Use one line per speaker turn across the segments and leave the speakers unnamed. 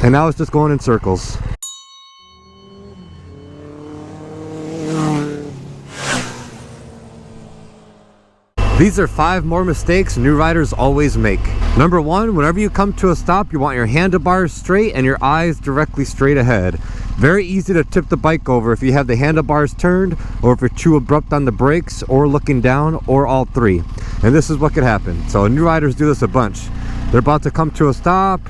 And now it's just going in circles. These are 5 more mistakes new riders always make. Number 1, whenever you come to a stop, you want your handlebars straight and your eyes directly straight ahead. Very easy to tip the bike over if you have the handlebars turned, or if you're too abrupt on the brakes, or looking down, or all 3. And this is what could happen. So new riders do this a bunch. They're about to come to a stop,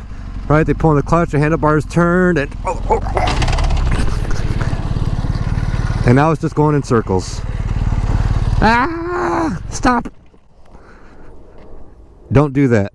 right? They pull in the clutch, the handlebars turned, and and now it's just going in circles. Ah! Stop! Don't do that.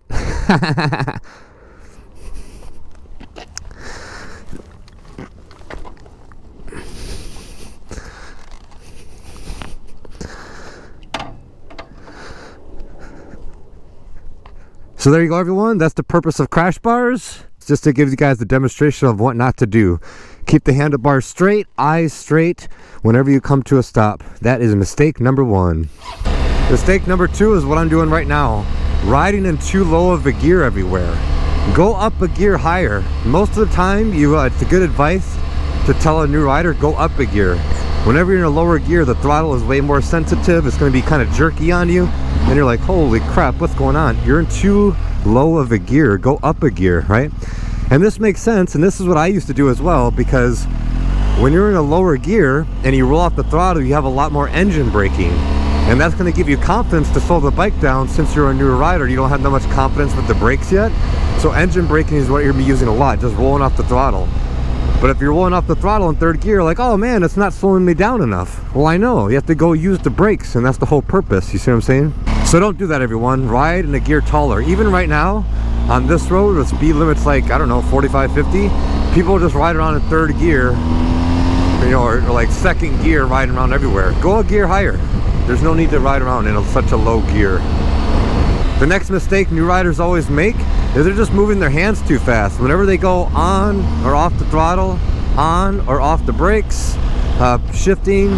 So there you go, everyone. That's the purpose of crash bars. It's just to give you guys a demonstration of what not to do. Keep the handlebars straight, eyes straight whenever you come to a stop. That is mistake number 1. Mistake number 2 is what I'm doing right now. Riding in too low of a gear everywhere. Go up a gear higher. Most of the time, it's a good advice to tell a new rider, go up a gear. Whenever you're in a lower gear, the throttle is way more sensitive. It's going to be kind of jerky on you. And you're like, holy crap, what's going on? You're in too low of a gear. Go up a gear, right? And this makes sense. And this is what I used to do as well, because when you're in a lower gear and you roll off the throttle, you have a lot more engine braking. And that's going to give you confidence to slow the bike down. Since you're a newer rider, you don't have that much confidence with the brakes yet. So engine braking is what you're going to be using a lot, just rolling off the throttle. But if you're rolling off the throttle in 3rd gear, like, oh man, it's not slowing me down enough. Well, I know, you have to go use the brakes, and that's the whole purpose. You see what I'm saying? So don't do that, everyone. Ride in a gear taller. Even right now, on this road, with speed limits like, I don't know, 45, 50, people just ride around in 3rd gear, you know, or like 2nd gear, riding around everywhere. Go a gear higher. There's no need to ride around in such a low gear. The next mistake new riders always make is they're just moving their hands too fast. Whenever they go on or off the throttle, on or off the brakes, shifting,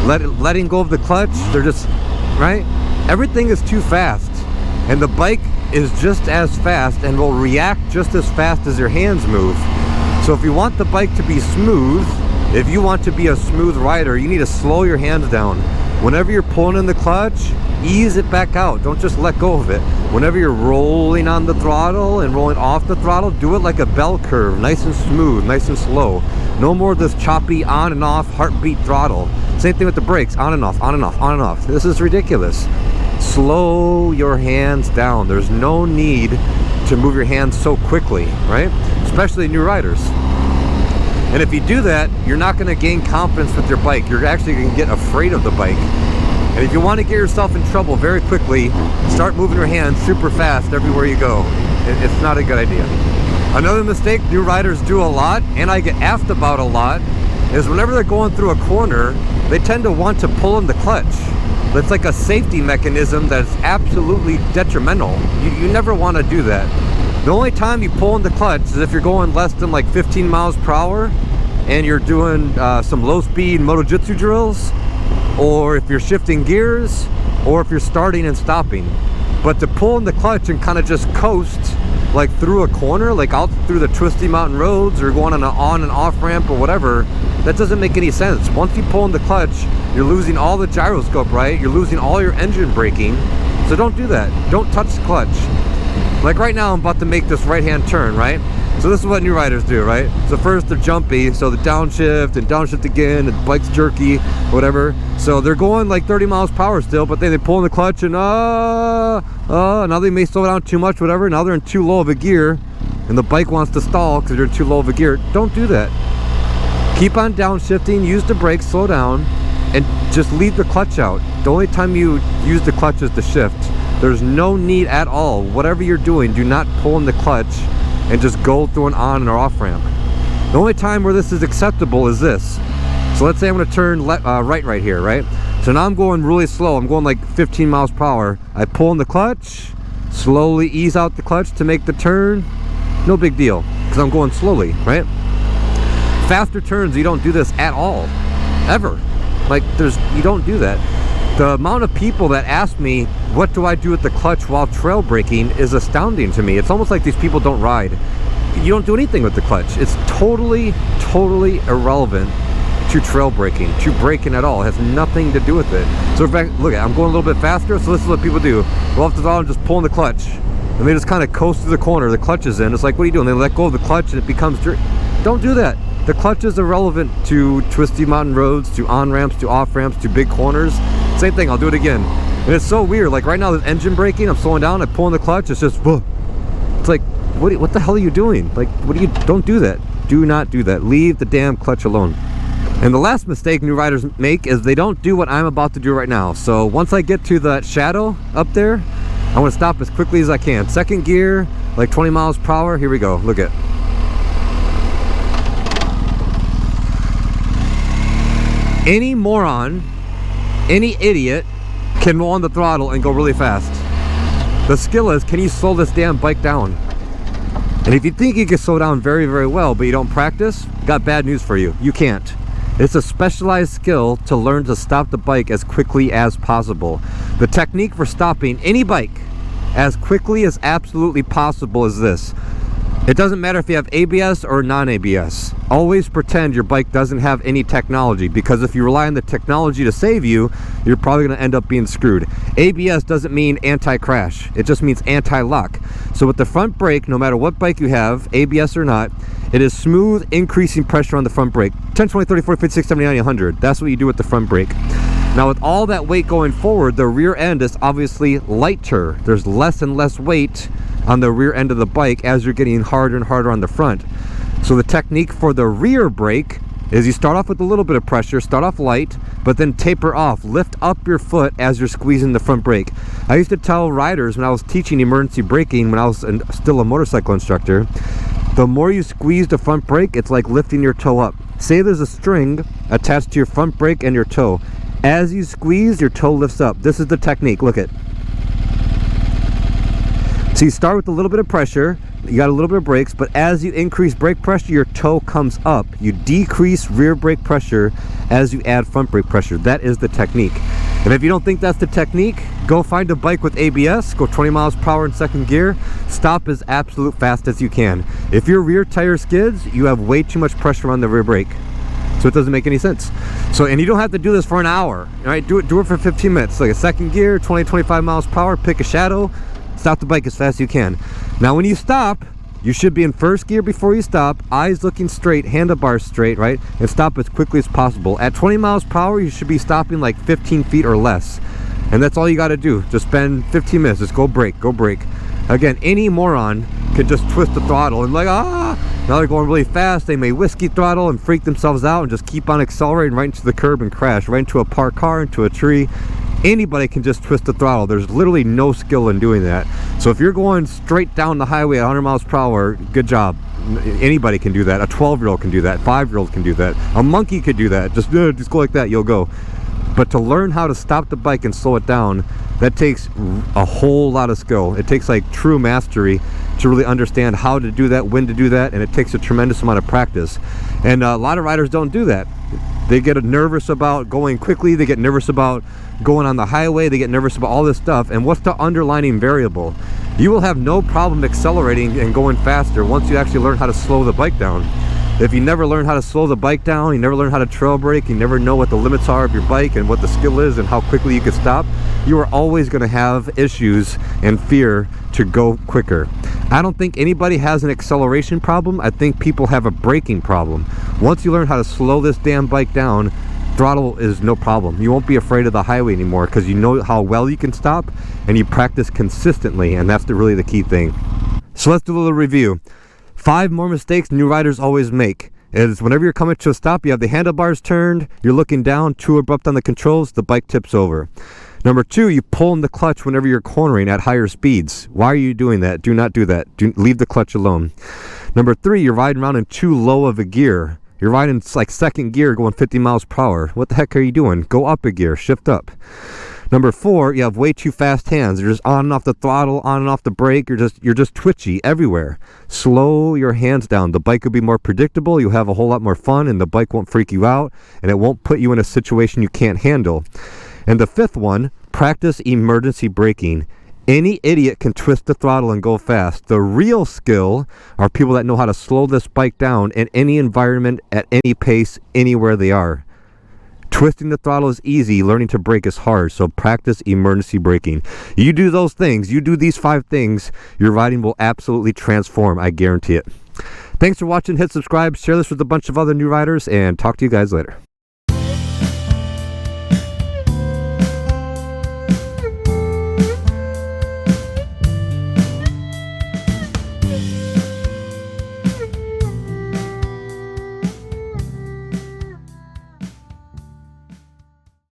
letting go of the clutch, they're just, right? Everything is too fast. And the bike is just as fast and will react just as fast as your hands move. So if you want the bike to be smooth, if you want to be a smooth rider, you need to slow your hands down. Whenever you're pulling in the clutch, ease it back out. Don't just let go of it. Whenever you're rolling on the throttle and rolling off the throttle, do it like a bell curve, nice and smooth, nice and slow. No more of this choppy on and off heartbeat throttle. Same thing with the brakes, on and off, on and off, on and off. This is ridiculous. Slow your hands down. There's no need to move your hands so quickly, right? Especially new riders. And if you do that, you're not going to gain confidence with your bike. You're actually going to get afraid of the bike. And if you want to get yourself in trouble very quickly, start moving your hands super fast everywhere you go. It's not a good idea. Another mistake new riders do a lot, and I get asked about a lot, is whenever they're going through a corner, they tend to want to pull in the clutch. It's like a safety mechanism that's absolutely detrimental. You never want to do that. The only time you pull in the clutch is if you're going less than like 15 miles per hour and you're doing some low-speed MotoJitsu drills, or if you're shifting gears, or if you're starting and stopping. But to pull in the clutch and kind of just coast like through a corner, like out through the twisty mountain roads, or going on an on and off ramp or whatever, that doesn't make any sense. Once you pull in the clutch, you're losing all the gyroscope, right? You're losing all your engine braking. So don't do that. Don't touch the clutch. Like right now, I'm about to make this right-hand turn, right? So this is what new riders do, right? So first they're jumpy, so the downshift and downshift again, and the bike's jerky, whatever. So they're going like 30 miles per hour still, but then they pull in the clutch and now they may slow down too much, whatever. Now they're in too low of a gear, and the bike wants to stall because they're in too low of a gear. Don't do that. Keep on downshifting, use the brakes, slow down, and just leave the clutch out. The only time you use the clutch is to shift. There's no need at all. Whatever you're doing, do not pull in the clutch and just go through an on or off ramp. The only time where this is acceptable is this. So let's say I'm going to turn right here, right? So now I'm going really slow. I'm going like 15 miles per hour. I pull in the clutch, slowly ease out the clutch to make the turn. No big deal, because I'm going slowly, right? Faster turns, you don't do this at all, ever. Like you don't do that. The amount of people that ask me, what do I do with the clutch while trail braking, is astounding to me. It's almost like these people don't ride. you don't do anything with the clutch. It's totally irrelevant to trail braking, to braking at all. It has nothing to do with it. So in fact, look, I'm going a little bit faster, so this is what people do. Go off the throttle and just pull in the clutch. And they just kind of coast through the corner, the clutch is in. It's like, what are you doing? They let go of the clutch and it becomes dirt. Don't do that. The clutch is irrelevant to twisty mountain roads, to on-ramps, to off-ramps, to big corners. Same thing, I'll do it again. And it's so weird, like right now there's engine braking, I'm slowing down, I pull in the clutch, it's just, whoa. It's like, what the hell are you doing? Like, don't do that. Do not do that. Leave the damn clutch alone. And the last mistake new riders make is they don't do what I'm about to do right now. So once I get to that shadow up there, I want to stop as quickly as I can. Second gear, like 20 miles per hour. Here we go. Look at. Any moron, any idiot can roll on the throttle and go really fast. The skill is, can you slow this damn bike down? And if you think you can slow down very well, but you don't practice, got bad news for you. You can't. It's a specialized skill to learn to stop the bike as quickly as possible. The technique for stopping any bike as quickly as absolutely possible is this. It doesn't matter if you have ABS or non-ABS. Always pretend your bike doesn't have any technology, because if you rely on the technology to save you, you're probably going to end up being screwed. ABS doesn't mean anti-crash. It just means anti-lock. So with the front brake, no matter what bike you have, ABS or not, it is smooth, increasing pressure on the front brake. 10, 20, 30, 40, 50, 60, 70, 90, 100. That's what you do with the front brake. Now with all that weight going forward, the rear end is obviously lighter. There's less and less weight on the rear end of the bike as you're getting harder and harder on the front. So the technique for the rear brake is you start off with a little bit of pressure, start off light, but then taper off. Lift up your foot as you're squeezing the front brake. I used to tell riders when I was teaching emergency braking, when I was still a motorcycle instructor, the more you squeeze the front brake, it's like lifting your toe up. Say there's a string attached to your front brake and your toe. As you squeeze, your toe lifts up. This is the technique. Look at. So you start with a little bit of pressure, you got a little bit of brakes, but as you increase brake pressure, your toe comes up. You decrease rear brake pressure as you add front brake pressure. That is the technique. And if you don't think that's the technique, go find a bike with ABS, go 20 miles per hour in second gear, stop as absolute fast as you can. If your rear tire skids, you have way too much pressure on the rear brake. So it doesn't make any sense. So, and you don't have to do this for an hour, all right? Do it for 15 minutes. Like a second gear, 20, 25 miles per hour, pick a shadow, stop the bike as fast as you can. Now when you stop, you should be in first gear before you stop, eyes looking straight, handlebars straight, right? And stop as quickly as possible. At 20 miles per hour, you should be stopping like 15 feet or less. And that's all you got to do. Just spend 15 minutes. Just go brake, go brake. Again, any moron can just twist the throttle and like, now they're going really fast. They may whiskey throttle and freak themselves out and just keep on accelerating right into the curb and crash right into a parked car, into a tree. Anybody can just twist the throttle. There's literally no skill in doing that. So if you're going straight down the highway at 100 miles per hour, good job. Anybody can do that. A 12-year-old can do that. 5-year-old can do that. A monkey could do that. Just go like that, you'll go. But to learn how to stop the bike and slow it down, that takes a whole lot of skill. It takes like true mastery to really understand how to do that, when to do that, and it takes a tremendous amount of practice. And a lot of riders don't do that. They get nervous about going quickly, they get nervous about going on the highway, they get nervous about all this stuff. And what's the underlying variable? You will have no problem accelerating and going faster once you actually learn how to slow the bike down. If you never learn how to slow the bike down, you never learn how to trail brake, you never know what the limits are of your bike and what the skill is and how quickly you can stop, you are always going to have issues and fear to go quicker. I don't think anybody has an acceleration problem. I think people have a braking problem. Once you learn how to slow this damn bike down, throttle is no problem. You won't be afraid of the highway anymore because you know how well you can stop and you practice consistently, and that's really the key thing. So let's do a little review. 5 more mistakes new riders always make is whenever you're coming to a stop, you have the handlebars turned, you're looking down, too abrupt on the controls, the bike tips over. Number 2, you pull in the clutch whenever you're cornering at higher speeds. Why are you doing that? Do not do that. Leave the clutch alone. Number 3, you're riding around in too low of a gear. You're riding like second gear going 50 miles per hour. What the heck are you doing? Go up a gear, shift up. Number 4, you have way too fast hands. You're just on and off the throttle, on and off the brake. You're just twitchy everywhere. Slow your hands down. The bike will be more predictable. You'll have a whole lot more fun, and the bike won't freak you out, and it won't put you in a situation you can't handle. And the 5th one, practice emergency braking. Any idiot can twist the throttle and go fast. The real skill are people that know how to slow this bike down in any environment, at any pace, anywhere they are. Twisting the throttle is easy. Learning to brake is hard. So practice emergency braking. You do those things. You do these 5 things. Your riding will absolutely transform. I guarantee it. Thanks for watching. Hit subscribe. Share this with a bunch of other new riders. And talk to you guys later.